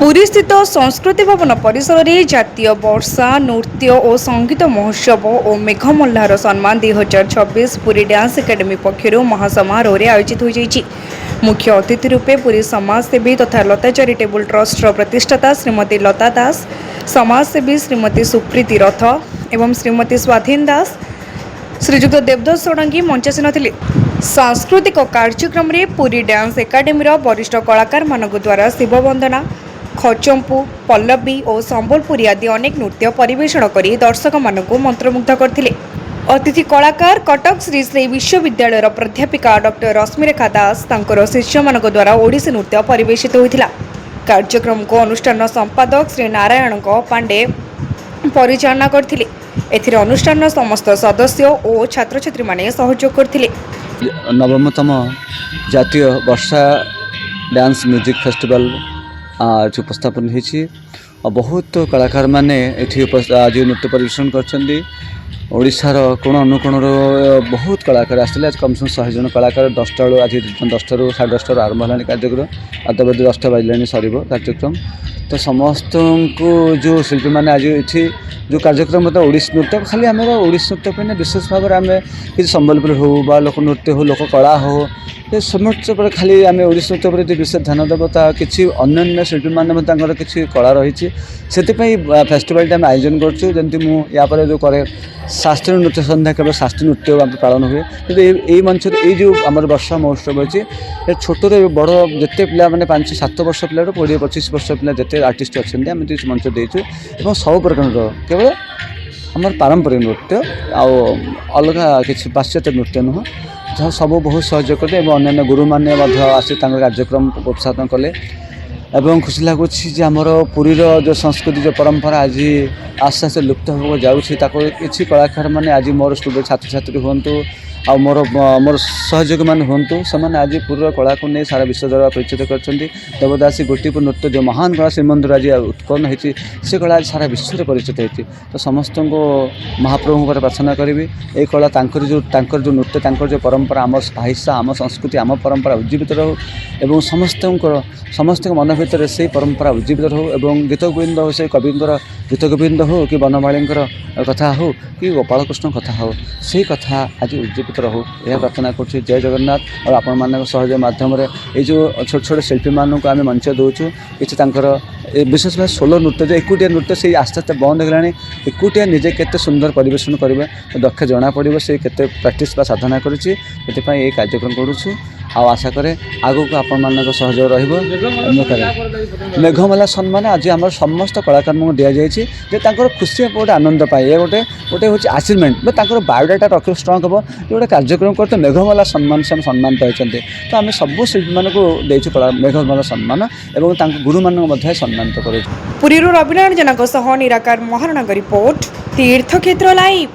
पुरीस्थित संस्कृति भवन परिसर में जातीय वर्षा नृत्य और संगीत महोत्सव और मेघमल्लार सम्मान 2026 पुरी डांस एकेडमी पक्षर महासमारोह में आयोजित हो मुख्य अतिथि रूपे पुरी समाजसेवी तथा लता चैरिटेबल ट्रस्ट प्रतिष्ठाता श्रीमती लता दास, समाजसेवी श्रीमती सुप्रीति रथ एवं श्रीमती स्वाधीन दास, श्रीजुक्त देवदास षडंगी मंचासीन थे। सांस्कृतिक कार्यक्रम में पुरी डांस एकाडेमी वरिष्ठ कलाकार मान द्वारा शिव वंदना, खचम्पू, पल्लवी और संबलपुरी आदि अनेक नृत्य परिवेषण कर दर्शक मानक मंत्रमुग्ध करथिले। अतिथि कलाकार कटक श्री श्री विश्वविद्यालय प्राध्यापिका डॉक्टर रश्मिरेखा दास तांकर शिष्य मानक द्वारा ओडिसी नृत्य परिवेशित होइथिला। कार्यक्रम को अनुष्ठान संपादक श्री नारायण पांडे परिचालना करथिले। एथिरे अनुष्ठान समस्त सदस्य और छात्र छात्री माने सहयोग करथिले। नवमतम जातीय वर्षा डांस म्यूजिक फेस्टिवल आज उपस्थापन होती बहुत कलाकार माने आज नृत्य परिवेषण कर ओडिशार कोण अनुकोण बहुत कलाकार आसते। आज कम से कम 100 जन कलाकार 10टा आज 10टा रू 10:30 आरंभ है कार्यक्रम अद्यावधि 10टा बाजिलानी सर कार्यक्रम। तो समस्त को जो शिल्पी मैंने आज ये जो कार्यक्रम मतलब ओडिसी नृत्य खाली आम ओडिसी नृत्य पर विशेष भाव में आम कि संबलपुर हो बा लोक नृत्य हो लोक कला हो ये समस्त पर खाली आम ओडिसी नृत्य पर विशेष ध्यान देवता किसी अन्य शिल्पी मैंने किसी कला रही से फेस्टिवल आम आयोजन करमती मुझे जो करे शास्त्रीय नृत्य संध्या केवल शास्त्रीय नृत्य पालन हुए कि मंच जो आम वर्षा महोत्सव अच्छी छोट बड़ जिते पिला मैंने 5-7 वर्ष पिला 20-25 वर्ष पिला जिते आर्टिस्ट अच्छे आम मंच देचु सब प्रकार केवल आम पारंपरिक नृत्य अलग किसी पाश्चात्य नृत्य नुह जहाँ सब बहुत सहयोग कले अन्य गुरु मैंने आसी कार्यक्रम प्रोत्साहन कले एवं खुशी लगुच आमर पुरीर जो संस्कृति जो परंपरा आज आस्ते आस्ते लुप्त हो जाऊँगी किसी कलाकार मैंने आज मोर स्टूडेंट छात्र छात्री हूँ आ मोर मोर सहयोगी मैंने हूँ से आज पूरा कला को नहीं सारा विश्व द्वारा परिचित कर देवदासी गोटीपुर नृत्य जो महान कला श्रीमंदिर आज उत्पन्न होती से कला आज सारा विश्व में परिचित होती। तो समस्त को महाप्रभु पर प्रार्थना करी ये कला जो नृत्य जो परंपरा आम भाषा आम संस्कृति आम परंपरा उज्जीवित रो एवं समस्त मन भर से परंपरा उज्जीवित रो एवं गीत गोविंद हो से कविंर गीत गोविंद हो कि बनमाली कथा हो कि गोपाल कृष्ण कथा हो से कथा आज उज्जीवित रहू यह प्रार्थना कर। जय जगन्नाथ। और आपण मान सहयोग माध्यम ये जो छोट छोट शिल्पी मानक आम मंच दूचु कि विशेष भाव सोलो नृत्य जो एकुटिया नृत्य से आस्ते आस्ते बंद होगा एकुटिया निजे केते सुंदर परिवेशन करेंगे दक्ष जना पड़ो से केते प्रैक्टिस बा साधना करुँच ये कार्यक्रम करुँ आशा करे आगो को आपण मान सहयोग रही। मेघमल्ला सम्मान आज आम समस्त कलाकार को दि जाए खुशी गोटे आनंद पाए ये गोटे गोटे हूँ आचिवमेंट बायोडाटा रख स्ट्रंग हम गोटे कार्यक्रम करते मेघमल्ला सम्मान से सम्मानित होती। तो आम सब शिल्पी मानक देचु मेघमल्ला सम्मान और गुरु मानक सम्मानित कर। पुरीरू रविनारायण जनक निराकार महाराणा रिपोर्ट तीर्थक्षेत्र लाइव।